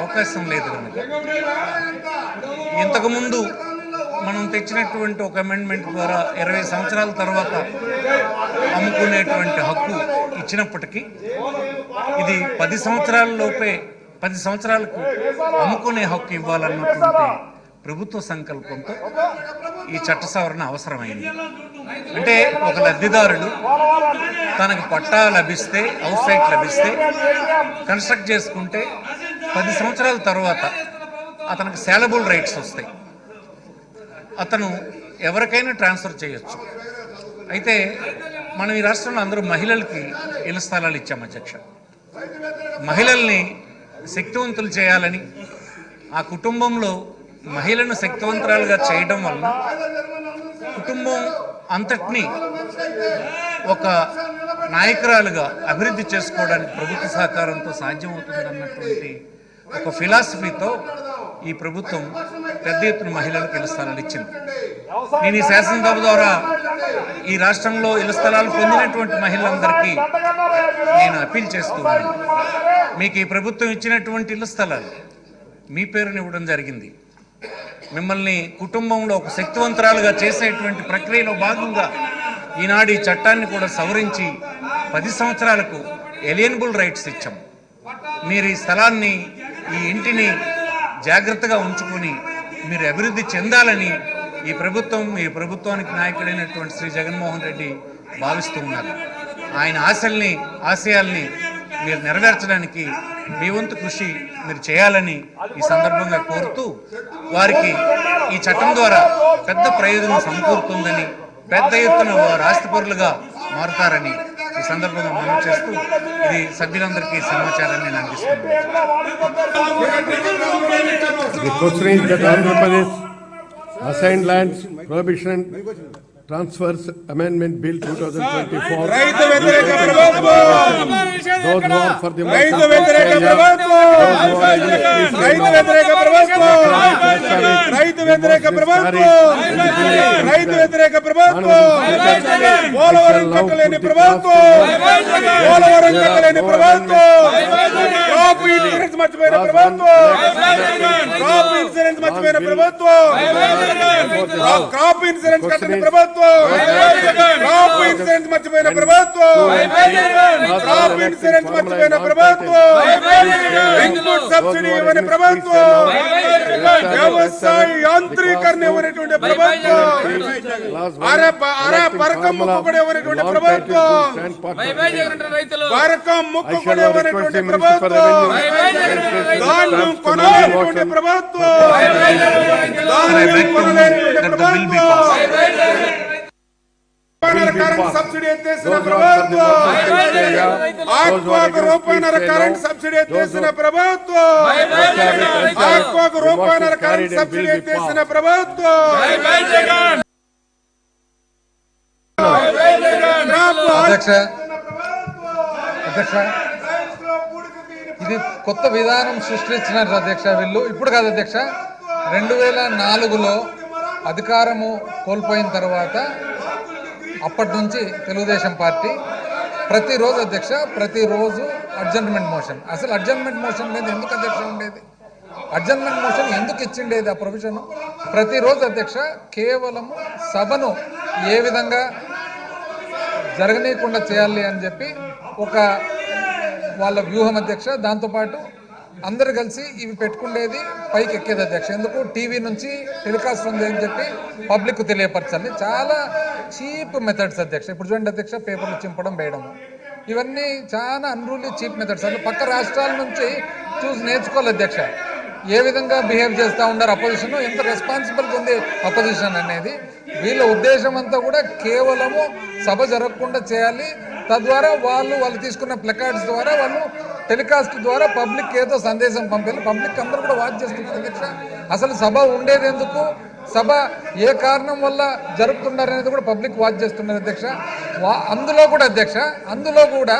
అవకాశం లేదు కనుక ఇంతకుముందు మనం తెచ్చినటువంటి ఒక అమెండ్మెంట్ ద్వారా 20 సంవత్సరాల తర్వాత అమ్ముకునేటువంటి హక్కు ఇచ్చినప్పటికీ ఇది 10 సంవత్సరాల లోపే 10 సంవత్సరాలకు అమ్ముకునే హక్కు ఇవ్వాలన్నటువంటి ప్రభుత్వ సంకల్పంతో ఈ చట్ట సవరణ అవసరమైంది. అంటే ఒక లబ్ధిదారుడు తనకు పట్టా లభిస్తే, హౌస్ సైట్ లభిస్తే, కన్స్ట్రక్ట్ చేసుకుంటే 10 సంవత్సరాల తర్వాత అతనికి సేలబుల్ రైట్స్ వస్తాయి. అతను ఎవరికైనా ట్రాన్స్ఫర్ చేయొచ్చు. అయితే మనం ఈ రాష్ట్రంలో అందరూ మహిళలకి ఇళ్ల స్థలాలు ఇచ్చాం అధ్యక్ష. మహిళల్ని శక్తివంతులు చేయాలని, ఆ కుటుంబంలో మహిళను శక్తివంతురాలుగా చేయడం వలన కుటుంబం అంతటినీ ఒక నాయకురాలుగా అభివృద్ధి చేసుకోవడానికి ప్రభుత్వ సహకారంతో సాధ్యమవుతుందన్నటువంటి ఒక ఫిలాసఫీతో ఈ ప్రభుత్వం పెద్ద ఎత్తున మహిళలకు ఇళ్ల స్థలాలు ఇచ్చింది. నేను ఈ శాసనసభ ద్వారా ఈ రాష్ట్రంలో ఇళ్ల స్థలాలు పొందినటువంటి మహిళలందరికీ నేను అప్పీల్ చేస్తున్నాను. మీకు ఈ ప్రభుత్వం ఇచ్చినటువంటి ఇళ్ల స్థలాలు మీ పేరుని ఇవ్వడం జరిగింది. మిమ్మల్ని కుటుంబంలో ఒక శక్తివంతురాలుగా చేసేటువంటి ప్రక్రియలో భాగంగా ఈనాడు ఈ చట్టాన్ని కూడా సవరించి 10 సంవత్సరాలకు ఎలియనబుల్ రైట్స్ ఇచ్చాం. మీరు ఈ స్థలాన్ని, ఈ ఇంటిని జాగ్రత్తగా ఉంచుకొని మీరు అభివృద్ధి చెందాలని ఈ ప్రభుత్వానికి నాయకుడైనటువంటి శ్రీ జగన్మోహన్ రెడ్డి భావిస్తూ ఉన్నారు. ఆయన ఆశయాల్ని మీరు నెరవేర్చడానికి మీ వంతు కృషి మీరు చేయాలని ఈ సందర్భంగా కోరుతూ, వారికి ఈ చట్టం ద్వారా పెద్ద ప్రయోజనం సమకూరుతుందని, పెద్ద ఎత్తున వారు ఆస్తిపరులుగా మారుతారని ఈ సందర్భంగా మనం చేస్తూ ఇది సభ్యులందరికీ సమాచారాన్ని నేను అందిస్తున్నాను. Assigned lands prohibition transfers amendment bill 2024 రైతు వ్యతిరేక ప్రభుత్వం those who are for the రైతు వ్యతిరేక ప్రభుత్వం రైతు వ్యతిరేక ప్రభుత్వం రైతు వ్యతిరేక ప్రభుత్వం రైతు వ్యతిరేక ప్రభుత్వం పోలవరం కట్టలేని ప్రభుత్వం పోలవరం కట్టలేని ప్రభుత్వం క్రాప్ ఇన్సూరెన్స్ మర్చిపోయిన ప్రభుత్వం క్రాప్ ఇన్సూరెన్స్ మర్చిపోయిన ప్రభుత్వం క్రాప్ ఇన్సూరెన్స్ కట్టని ప్రభుత్వం క్రాప్ ఇన్సూరెన్స్ మర్చిపోయిన ప్రభుత్వం క్రాప్ ఇన్సూరెన్స్ మర్చిపోయిన ప్రభుత్వం ఇన్పుట్ సబ్సిడీ ఇవ్వని ప్రభుత్వం వ్యవసాయ యాంత్రీకరణ ఇవ్వనటువంటి ప్రభుత్వం పరకం ముక్కు కూడా ఇవ్వనటువంటి ప్రభుత్వం పరకం ముక్కు కూడా ఇవ్వనటువంటి ప్రభుత్వం ధాన్యం కొనాలనేటువంటి ప్రభుత్వం ధాన్యం కొనలేనటువంటి ప్రభుత్వం కరెంట్ సబ్సిడీ ఎత్తేసిన ప్రభుత్వం ఆక్వాకు రూపాయన్నర కరెంట్ సబ్సిడీ ఎత్తేసిన ప్రభుత్వం ఆక్వాకు రూపాయన్నర కరెంట్ సబ్సిడీ ఎత్తేసిన ప్రభుత్వం ఇది కొత్త విధానం సృష్టించినారు అధ్యక్ష. వీళ్ళు ఇప్పుడు కాదు అధ్యక్ష, 2004లో అధికారము కోల్పోయిన తర్వాత అప్పటి నుంచి తెలుగుదేశం పార్టీ ప్రతిరోజు అధ్యక్ష, ప్రతిరోజు అడ్జర్న్మెంట్ మోషన్. అసలు అడ్జర్న్మెంట్ మోషన్ మీద ఎందుకు అధ్యక్ష ఉండేది? అడ్జర్న్మెంట్ మోషన్ ఎందుకు ఇచ్చిండేది ఆ ప్రొవిజన్? ప్రతిరోజు అధ్యక్ష కేవలము సభను ఏ విధంగా జరగనీయకుండా చేయాలి అని చెప్పి ఒక వాళ్ళ వ్యూహం అధ్యక్ష. దాంతోపాటు అందరు కలిసి ఇవి పెట్టుకుండేది పైకి ఎక్కేది అధ్యక్ష. ఎందుకు? టీవీ నుంచి టెలికాస్ట్ ఉంది అని చెప్పి పబ్లిక్ తెలియపరచాలి. చాలా చీప్ మెథడ్స్ అధ్యక్ష. ఇప్పుడు చూడండి అధ్యక్ష, పేపర్లు చింపడం, వేయడము, ఇవన్నీ చాలా అన్రూలీ చీప్ మెథడ్స్. అసలు పక్క రాష్ట్రాల నుంచి చూసి నేర్చుకోవాలి అధ్యక్ష. ఏ విధంగా బిహేవ్ చేస్తూ ఉన్నారు అపోజిషన్, ఎంత రెస్పాన్సిబుల్గా ఉంది అపోజిషన్ అనేది. వీళ్ళ ఉద్దేశం అంతా కూడా కేవలము సభ జరగకుండా చేయాలి. తద్వారా వాళ్ళు తీసుకున్న ప్లకార్డ్స్ ద్వారా, వాళ్ళు టెలికాస్ట్ ద్వారా పబ్లిక్ ఏదో సందేశం పంపాలి. పబ్లిక్ అందరూ కూడా వాచ్ చేస్తున్నారు అధ్యక్ష. అసలు సభ ఉండేది ఎందుకు, సభ ఏ కారణం వల్ల జరుపుతున్నారనేది కూడా పబ్లిక్ వాచ్ చేస్తున్నారు అధ్యక్ష. అందులో కూడా అధ్యక్ష, అందులో కూడా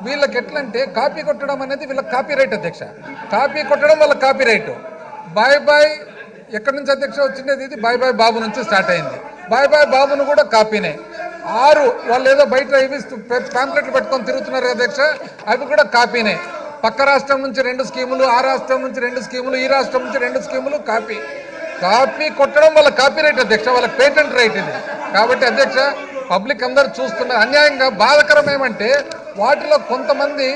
వీళ్ళకి ఎట్లంటే కాపీ కొట్టడం అనేది వీళ్ళకి కాపీ రైట్ అధ్యక్ష. కాపీ కొట్టడం వాళ్ళ కాపీ రైట్. బాయ్ బాయ్ ఎక్కడి నుంచి అధ్యక్ష వచ్చిండేది? ఇది బాయ్ బాయ్ బాబు నుంచి స్టార్ట్ అయింది. బాయ్ బాయ్ బాబును కూడా కాపీనే. వాళ్ళు ఏదో బయట ఇవి ప్యాంప్లెట్లు పెట్టుకొని తిరుగుతున్నారు అధ్యక్ష, అవి కూడా కాపీనే. పక్క రాష్ట్రం నుంచి 2 స్కీములు, ఆ రాష్ట్రం నుంచి 2 స్కీములు, ఈ రాష్ట్రం నుంచి 2 స్కీములు కాపీ కొట్టడం వల్ల కాపీ రైట్ అధ్యక్ష, వాళ్ళకి పేటెంట్ రైట్ ఇది. కాబట్టి అధ్యక్ష పబ్లిక్ అందరూ చూస్తున్నారు. అన్యాయంగా బాధకరం ఏమంటే వాటిలో కొంతమంది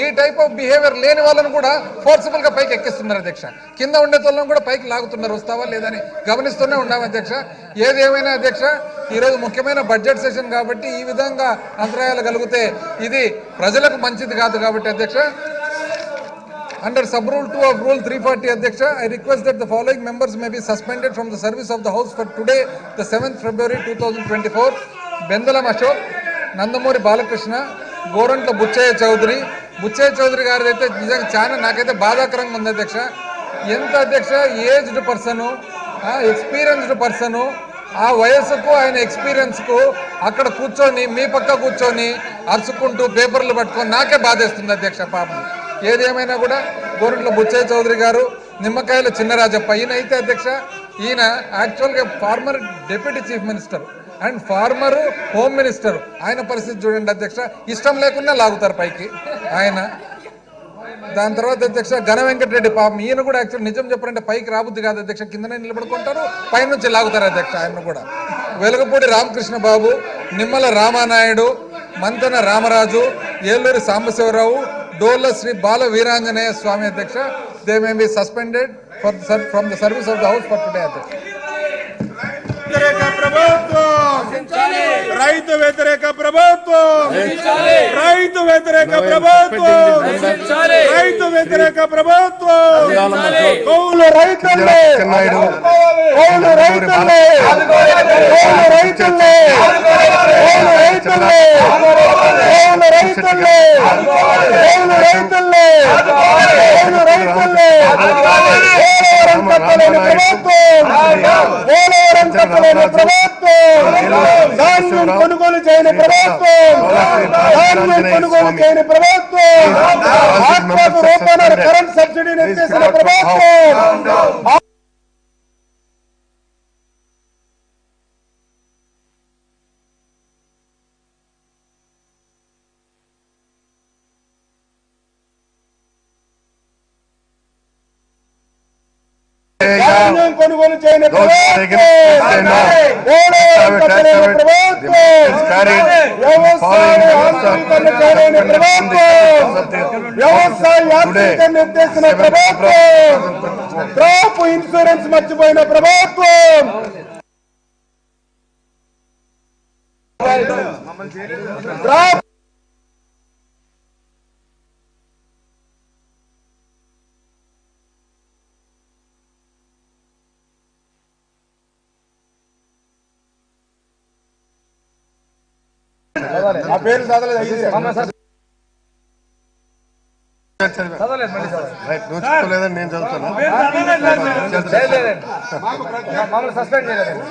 ఈ టైప్ ఆఫ్ బిహేవియర్ లేని వాళ్ళని కూడా ఫోర్సిబుల్ గా పైకి ఎక్కిస్తున్నారు అధ్యక్ష. కింద ఉండే వాళ్ళని కూడా పైకి లాగుతున్నారు, వస్తావా లేదని గమనిస్తూనే ఉన్నాం అధ్యక్ష. ఏది ఏమైనా అధ్యక్ష ఈరోజు ముఖ్యమైన బడ్జెట్ సెషన్ కాబట్టి ఈ విధంగా అంతరాయాలు కలిగితే ఇది ప్రజలకు మంచిది కాదు. కాబట్టి అధ్యక్ష under sub rule 2 of rule 340 Adhyaksha, I request that the following members may be suspended from the service of the house for today, the 7th February 2024. Bendalam Ashok, Nandamuri Balakrishna, Gorantla Buchaya Chaudhary గారు అయితే నిజంగా చాలా నాకైతే బాధాకరంగా ఉంది అధ్యక్ష. ఎంత అధ్యక్ష ఏజ్డ్ పర్సన్, ఎక్స్పీరియన్స్డ్ పర్సన్, ఆ వయస్సుకు ఆయన ఎక్స్పీరియన్స్కు అక్కడ కూర్చొని మీ పక్క కూర్చొని అరుచుకుంటూ పేపర్లు పట్టుకొని నాకే బాధేస్తుంది అధ్యక్ష పాపం. ఏదేమైనా కూడా గోరంట్ల బుచ్చయ్య చౌదరి గారు, నిమ్మకాయల చిన్నరాజప్ప ఈయన అయితే అధ్యక్ష ఈయన యాక్చువల్గా former deputy chief minister and former home minister. ఆయన పరిస్థితి చూడండి అధ్యక్ష, ఇష్టం లేకుండా లాగుతారు పైకి ఆయన. దాని తర్వాత అధ్యక్ష ఘన వెంకటరెడ్డి పాపం ఈయన కూడా యాక్చువల్ నిజం చెప్పారంటే పైకి రాబుద్ది కాదు అధ్యక్ష, కిందనే నిలబడుకుంటారు, పైనుంచి లాగుతారు అధ్యక్ష ఆయన కూడా. వెలగపూడి రామకృష్ణ బాబు, నిమ్మల రామానాయుడు, మంతన రామరాజు, ఏలూరి సాంబశివరావు, డోల్ల శ్రీ బాల వీరాంజనేయ స్వామి అధ్యక్ష. They may be suspended from the service of the house for today అధ్యక్ష. రైతు వ్యతిరేక ప్రభుత్వం, రైతు వ్యతిరేక ప్రభుత్వం, రైతు వ్యతిరేక ప్రభుత్వం, కౌలు రైతులే, కౌలు రైతులే, కౌలు రైతులే, కౌలు రైతులే, కౌలు రైతులే, కౌలు రైతులే, కౌలు రైతులే, పోలవరం కట్టలేని ప్రభుత్వం, పోలవరం కట్టలేని ప్రభుత్వం, ధాన్యం కొనుగోలు చేయని ప్రభుత్వం, ధాన్యం కొనుగోలు చేయని ప్రభుత్వం, ఆత్మకు రూపాయల కరెంట్ సబ్సిడీని ఎత్తేసిన ప్రభుత్వం. ధాన్యం కొనుగోలు చేయని ప్రభుత్వం, వ్యవసాయ యాంత్రీకరణ చేయని ప్రభుత్వం, వ్యవసాయ యాంత్రీకరణ ఎత్తేసిన ప్రభుత్వం, క్రాప్ ఇన్సూరెన్స్ మర్చిపోయిన ప్రభుత్వం, క్రాప్ ఆ పేరు చదవలేదు. నువ్వు చెప్పలేదని నేను చదువుతాను. సస్పెండ్ చేయలేదు.